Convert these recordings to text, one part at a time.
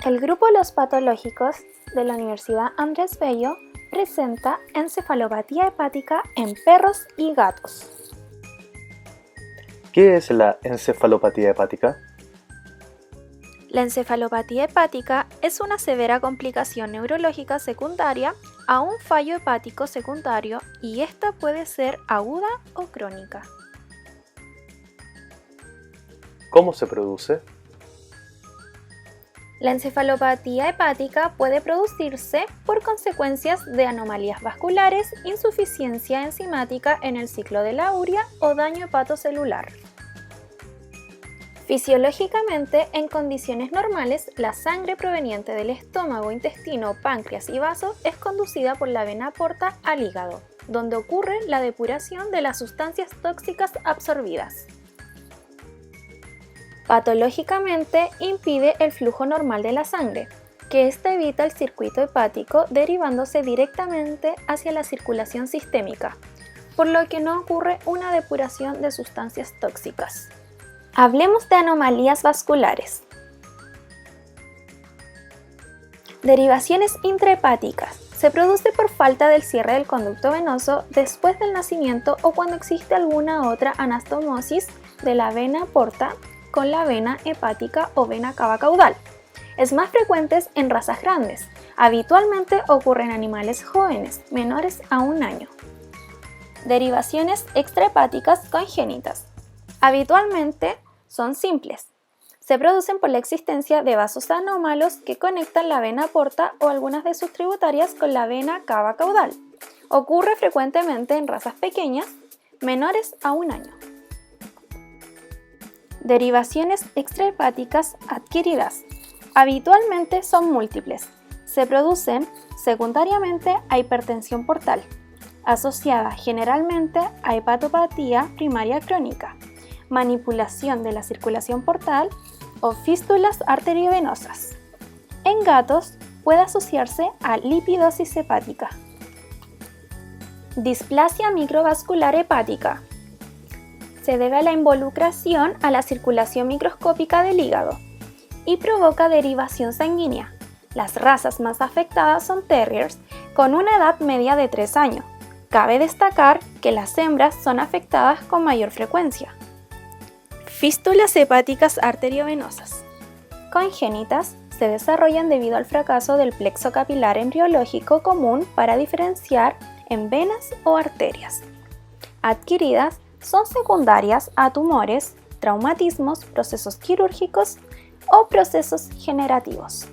El grupo Los Patológicos de la Universidad Andrés Bello presenta encefalopatía hepática en perros y gatos. ¿Qué es la encefalopatía hepática? La encefalopatía hepática es una severa complicación neurológica secundaria a un fallo hepático secundario y esta puede ser aguda o crónica. ¿Cómo se produce? La encefalopatía hepática puede producirse por consecuencias de anomalías vasculares, insuficiencia enzimática en el ciclo de la urea o daño hepatocelular. Fisiológicamente, en condiciones normales, la sangre proveniente del estómago, intestino, páncreas y vasos es conducida por la vena porta al hígado, donde ocurre la depuración de las sustancias tóxicas absorbidas. Patológicamente impide el flujo normal de la sangre, que ésta evita el circuito hepático derivándose directamente hacia la circulación sistémica, por lo que no ocurre una depuración de sustancias tóxicas. Hablemos de anomalías vasculares. Derivaciones intrahepáticas. Se produce por falta del cierre del conducto venoso después del nacimiento o cuando existe alguna otra anastomosis de la vena porta con la vena hepática o vena cava caudal. Es más frecuente en razas grandes. Habitualmente ocurre en animales jóvenes, menores a 1 año. Derivaciones extrahepáticas congénitas. Habitualmente son simples. Se producen por la existencia de vasos anómalos que conectan la vena porta o algunas de sus tributarias con la vena cava caudal. Ocurre frecuentemente en razas pequeñas, menores a 1 año. Derivaciones extrahepáticas adquiridas. Habitualmente son múltiples. Se producen secundariamente a hipertensión portal, asociada generalmente a hepatopatía primaria crónica, manipulación de la circulación portal o fístulas arteriovenosas. En gatos puede asociarse a lipidosis hepática. Displasia microvascular hepática. Se debe a la involucración a la circulación microscópica del hígado y provoca derivación sanguínea. Las razas más afectadas son terriers con una edad media de 3 años. Cabe destacar que las hembras son afectadas con mayor frecuencia. Fístulas hepáticas arteriovenosas. Congénitas se desarrollan debido al fracaso del plexo capilar embriológico común para diferenciar en venas o arterias. Adquiridas son secundarias a tumores, traumatismos, procesos quirúrgicos o procesos generativos.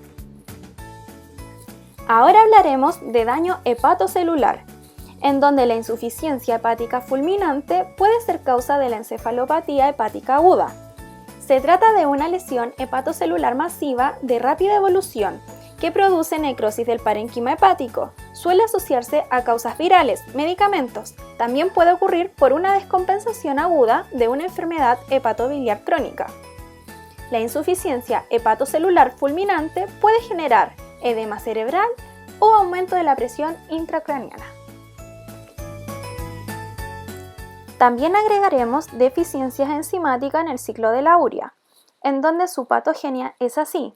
Ahora hablaremos de daño hepatocelular, en donde la insuficiencia hepática fulminante puede ser causa de la encefalopatía hepática aguda. Se trata de una lesión hepatocelular masiva de rápida evolución que produce necrosis del parénquima hepático. Suele asociarse a causas virales, medicamentos. También puede ocurrir por una descompensación aguda de una enfermedad hepatobiliar crónica. La insuficiencia hepatocelular fulminante puede generar edema cerebral o aumento de la presión intracraneana. También agregaremos deficiencias enzimáticas en el ciclo de la urea, en donde su patogenia es así.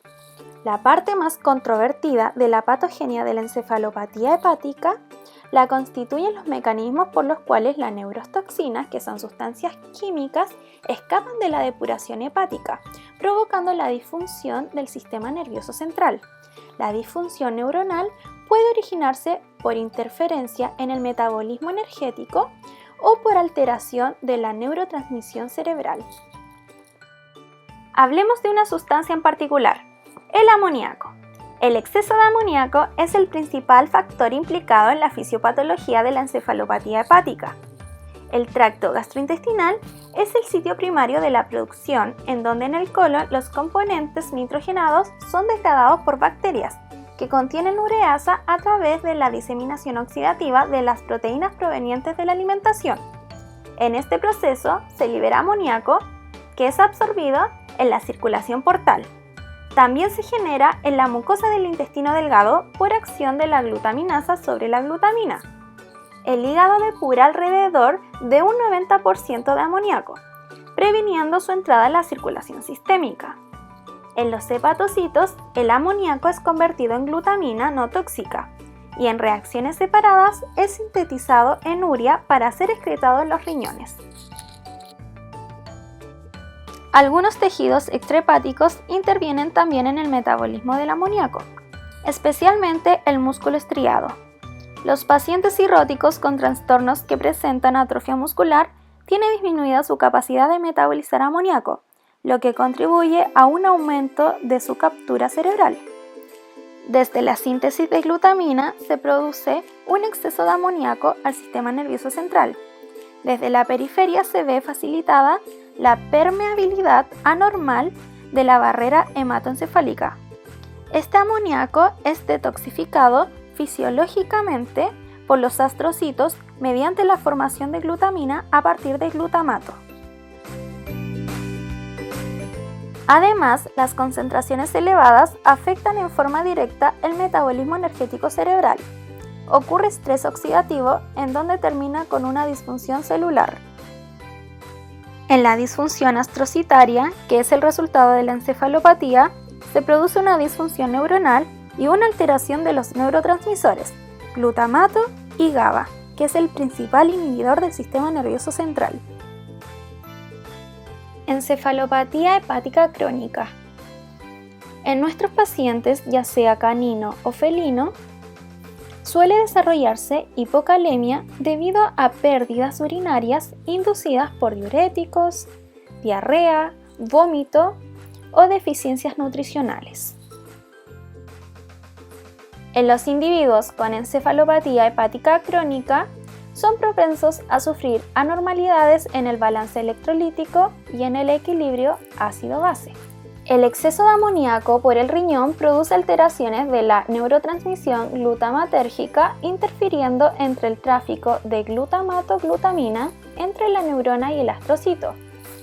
La parte más controvertida de la patogenia de la encefalopatía hepática la constituyen los mecanismos por los cuales las neurotoxinas, que son sustancias químicas, escapan de la depuración hepática, provocando la disfunción del sistema nervioso central. La disfunción neuronal puede originarse por interferencia en el metabolismo energético o por alteración de la neurotransmisión cerebral. Hablemos de una sustancia en particular, el amoníaco. El exceso de amoníaco es el principal factor implicado en la fisiopatología de la encefalopatía hepática. El tracto gastrointestinal es el sitio primario de la producción, en donde en el colon los componentes nitrogenados son degradados por bacterias que contienen ureasa a través de la diseminación oxidativa de las proteínas provenientes de la alimentación. En este proceso se libera amoníaco, que es absorbido en la circulación portal. También se genera en la mucosa del intestino delgado por acción de la glutaminasa sobre la glutamina. El hígado depura alrededor de un 90% de amoníaco, previniendo su entrada a la circulación sistémica. En los hepatocitos, el amoníaco es convertido en glutamina no tóxica y en reacciones separadas es sintetizado en urea para ser excretado en los riñones. Algunos tejidos extrahepáticos intervienen también en el metabolismo del amoníaco, especialmente el músculo estriado. Los pacientes cirróticos con trastornos que presentan atrofia muscular tienen disminuida su capacidad de metabolizar amoníaco, lo que contribuye a un aumento de su captura cerebral. Desde la síntesis de glutamina se produce un exceso de amoníaco al sistema nervioso central. Desde la periferia se ve facilitada la permeabilidad anormal de la barrera hematoencefálica. Este amoníaco es detoxificado fisiológicamente por los astrocitos mediante la formación de glutamina a partir de glutamato. Además, las concentraciones elevadas afectan en forma directa el metabolismo energético cerebral. Ocurre estrés oxidativo en donde termina con una disfunción celular. En la disfunción astrocitaria, que es el resultado de la encefalopatía, se produce una disfunción neuronal y una alteración de los neurotransmisores, glutamato y GABA, que es el principal inhibidor del sistema nervioso central. Encefalopatía hepática crónica. En nuestros pacientes, ya sea canino o felino, suele desarrollarse hipocalemia debido a pérdidas urinarias inducidas por diuréticos, diarrea, vómito o deficiencias nutricionales. En los individuos con encefalopatía hepática crónica son propensos a sufrir anormalidades en el balance electrolítico y en el equilibrio ácido-base. El exceso de amoníaco por el riñón produce alteraciones de la neurotransmisión glutamatérgica, interfiriendo entre el tráfico de glutamato-glutamina entre la neurona y el astrocito,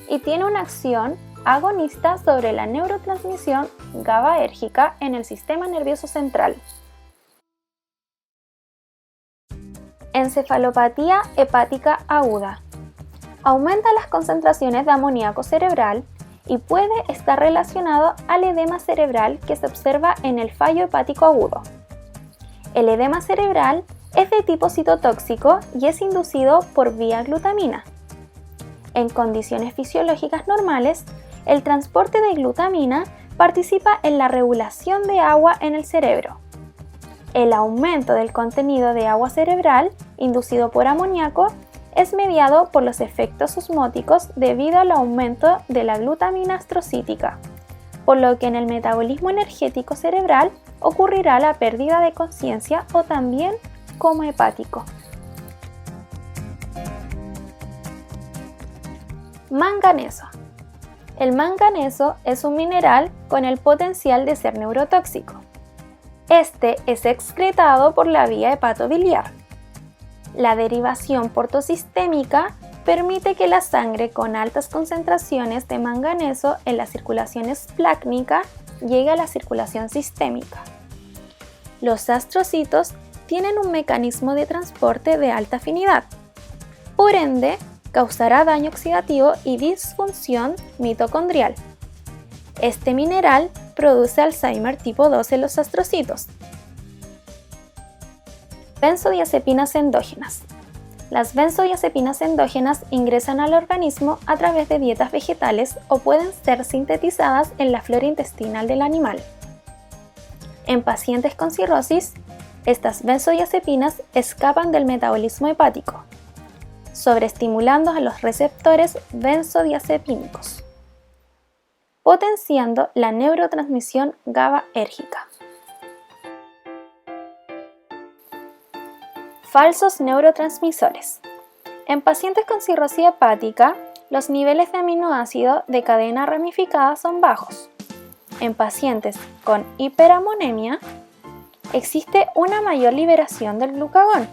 y tiene una acción agonista sobre la neurotransmisión GABAérgica en el sistema nervioso central. Encefalopatía hepática aguda. Aumenta las concentraciones de amoníaco cerebral y puede estar relacionado al edema cerebral que se observa en el fallo hepático agudo. El edema cerebral es de tipo citotóxico y es inducido por vía glutamina. En condiciones fisiológicas normales, el transporte de glutamina participa en la regulación de agua en el cerebro. El aumento del contenido de agua cerebral inducido por amoníaco es mediado por los efectos osmóticos debido al aumento de la glutamina astrocítica, por lo que en el metabolismo energético cerebral ocurrirá la pérdida de conciencia o también coma hepático. Manganeso. El manganeso es un mineral con el potencial de ser neurotóxico. Este es excretado por la vía hepatobiliar. La derivación portosistémica permite que la sangre con altas concentraciones de manganeso en la circulación esplácnica llegue a la circulación sistémica. Los astrocitos tienen un mecanismo de transporte de alta afinidad. Por ende, causará daño oxidativo y disfunción mitocondrial. Este mineral produce Alzheimer tipo 2 en los astrocitos. Benzodiazepinas endógenas. Las benzodiazepinas endógenas ingresan al organismo a través de dietas vegetales o pueden ser sintetizadas en la flora intestinal del animal. En pacientes con cirrosis, estas benzodiazepinas escapan del metabolismo hepático, sobreestimulando a los receptores benzodiazepínicos, potenciando la neurotransmisión GABAérgica. Falsos neurotransmisores. En pacientes con cirrosis hepática, los niveles de aminoácido de cadena ramificada son bajos. En pacientes con hiperamonemia, existe una mayor liberación del glucagón,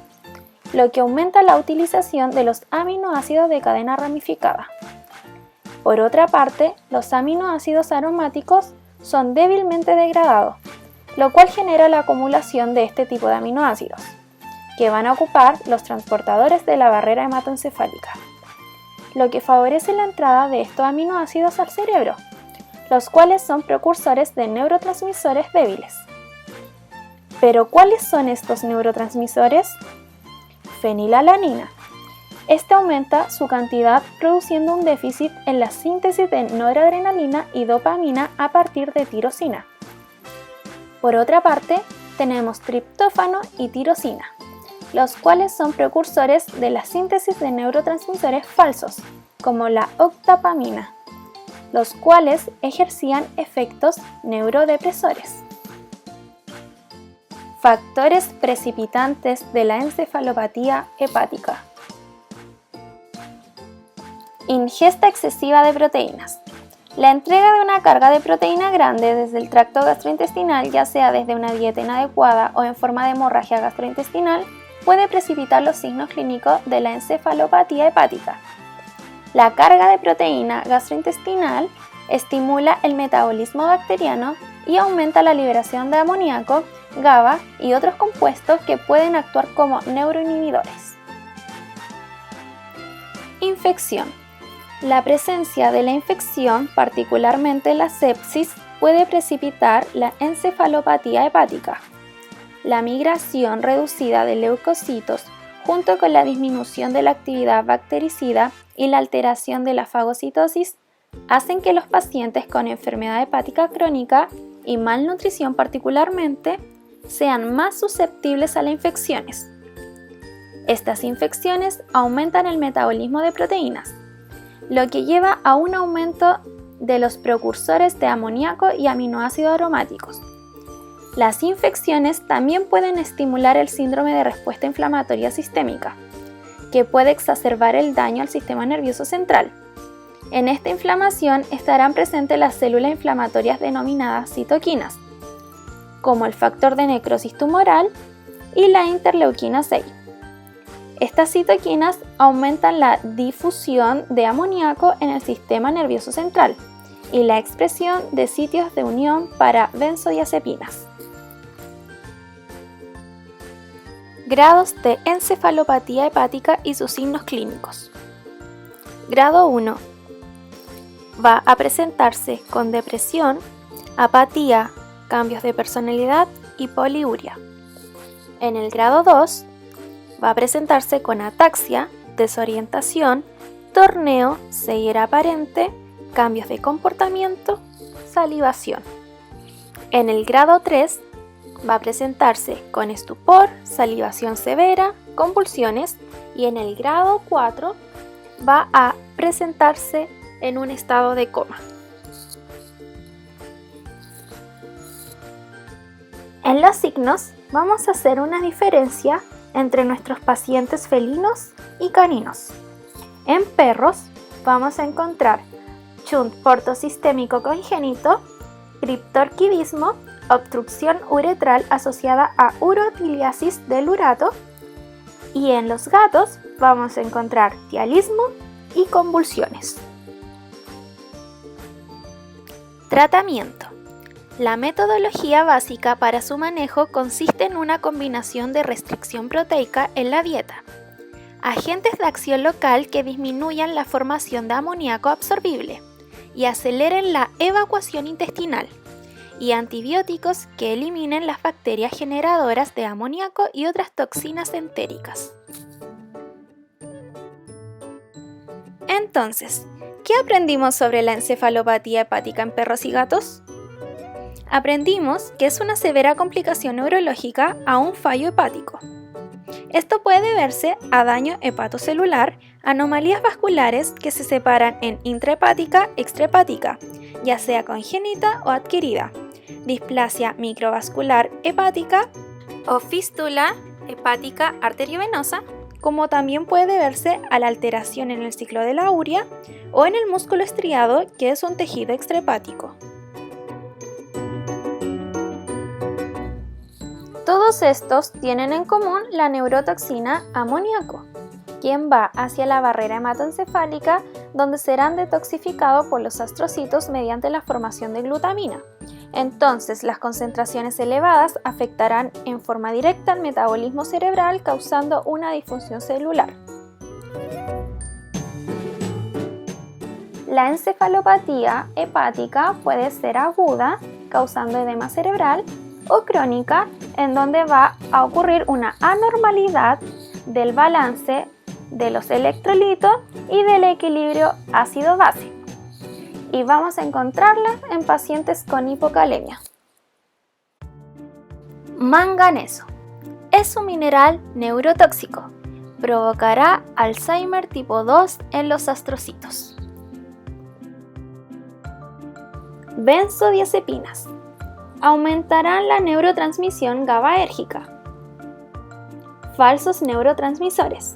lo que aumenta la utilización de los aminoácidos de cadena ramificada. Por otra parte, los aminoácidos aromáticos son débilmente degradados, lo cual genera la acumulación de este tipo de aminoácidos, que van a ocupar los transportadores de la barrera hematoencefálica, lo que favorece la entrada de estos aminoácidos al cerebro, los cuales son precursores de neurotransmisores débiles. ¿Pero cuáles son estos neurotransmisores? Fenilalanina. Este aumenta su cantidad produciendo un déficit en la síntesis de noradrenalina y dopamina a partir de tirosina. Por otra parte, tenemos triptófano y tirosina, los cuales son precursores de la síntesis de neurotransmisores falsos, como la octapamina, los cuales ejercían efectos neurodepresores. Factores precipitantes de la encefalopatía hepática. Ingesta excesiva de proteínas. La entrega de una carga de proteína grande desde el tracto gastrointestinal, ya sea desde una dieta inadecuada o en forma de hemorragia gastrointestinal, puede precipitar los signos clínicos de la encefalopatía hepática. La carga de proteína gastrointestinal estimula el metabolismo bacteriano y aumenta la liberación de amoníaco, GABA y otros compuestos que pueden actuar como neuroinhibidores. Infección. La presencia de la infección, particularmente la sepsis, puede precipitar la encefalopatía hepática. La migración reducida de leucocitos, junto con la disminución de la actividad bactericida y la alteración de la fagocitosis, hacen que los pacientes con enfermedad hepática crónica y malnutrición particularmente sean más susceptibles a las infecciones. Estas infecciones aumentan el metabolismo de proteínas, lo que lleva a un aumento de los precursores de amoníaco y aminoácidos aromáticos. Las infecciones también pueden estimular el síndrome de respuesta inflamatoria sistémica, que puede exacerbar el daño al sistema nervioso central. En esta inflamación estarán presentes las células inflamatorias denominadas citoquinas, como el factor de necrosis tumoral y la interleuquina 6. Estas citoquinas aumentan la difusión de amoníaco en el sistema nervioso central y la expresión de sitios de unión para benzodiazepinas. Grados de encefalopatía hepática y sus signos clínicos. Grado 1. Va a presentarse con depresión, apatía, cambios de personalidad y poliuria. En el grado 2, va a presentarse con ataxia, desorientación, torneo, ceguera aparente, cambios de comportamiento, salivación. En el grado 3 va a presentarse con estupor, salivación severa, convulsiones, y en el grado 4 va a presentarse en un estado de coma. En los signos vamos a hacer una diferencia entre nuestros pacientes felinos y caninos. En perros vamos a encontrar shunt portosistémico congénito, criptorquidismo, obstrucción uretral asociada a urotiliasis del urato, y en los gatos vamos a encontrar tialismo y convulsiones. Tratamiento. La metodología básica para su manejo consiste en una combinación de restricción proteica en la dieta, agentes de acción local que disminuyan la formación de amoníaco absorbible y aceleren la evacuación intestinal, y antibióticos que eliminen las bacterias generadoras de amoníaco y otras toxinas entéricas. Entonces, ¿qué aprendimos sobre la encefalopatía hepática en perros y gatos? Aprendimos que es una severa complicación neurológica a un fallo hepático. Esto puede deberse a daño hepatocelular, anomalías vasculares que se separan en intrahepática y extrahepática, ya sea congénita o adquirida, displasia microvascular hepática o fístula hepática arteriovenosa, como también puede deberse a la alteración en el ciclo de la urea o en el músculo estriado, que es un tejido extrahepático. Todos estos tienen en común la neurotoxina amoníaco, quien va hacia la barrera hematoencefálica, donde serán detoxificados por los astrocitos mediante la formación de glutamina. Entonces, las concentraciones elevadas afectarán en forma directa el metabolismo cerebral, causando una disfunción celular. La encefalopatía hepática puede ser aguda, causando edema cerebral, o crónica, en donde va a ocurrir una anormalidad del balance de los electrolitos y del equilibrio ácido-base. Y vamos a encontrarla en pacientes con hipocalemia. Manganeso. Es un mineral neurotóxico. Provocará Alzheimer tipo 2 en los astrocitos. Benzodiazepinas. Aumentarán la neurotransmisión GABAérgica. Falsos neurotransmisores.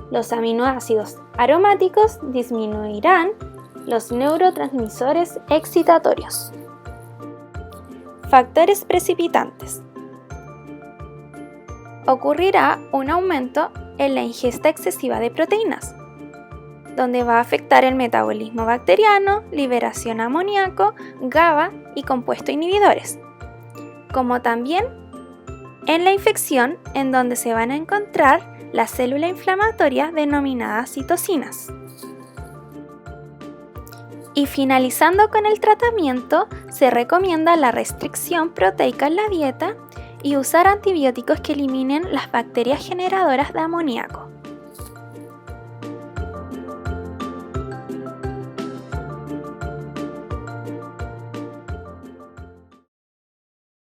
Los aminoácidos aromáticos disminuirán los neurotransmisores excitatorios. Factores precipitantes. Ocurrirá un aumento en la ingesta excesiva de proteínas, donde va a afectar el metabolismo bacteriano, liberación de amoníaco, GABA y compuestos inhibidores, como también en la infección, en donde se van a encontrar la célula inflamatoria denominada citocinas. Y finalizando con el tratamiento, se recomienda la restricción proteica en la dieta y usar antibióticos que eliminen las bacterias generadoras de amoníaco.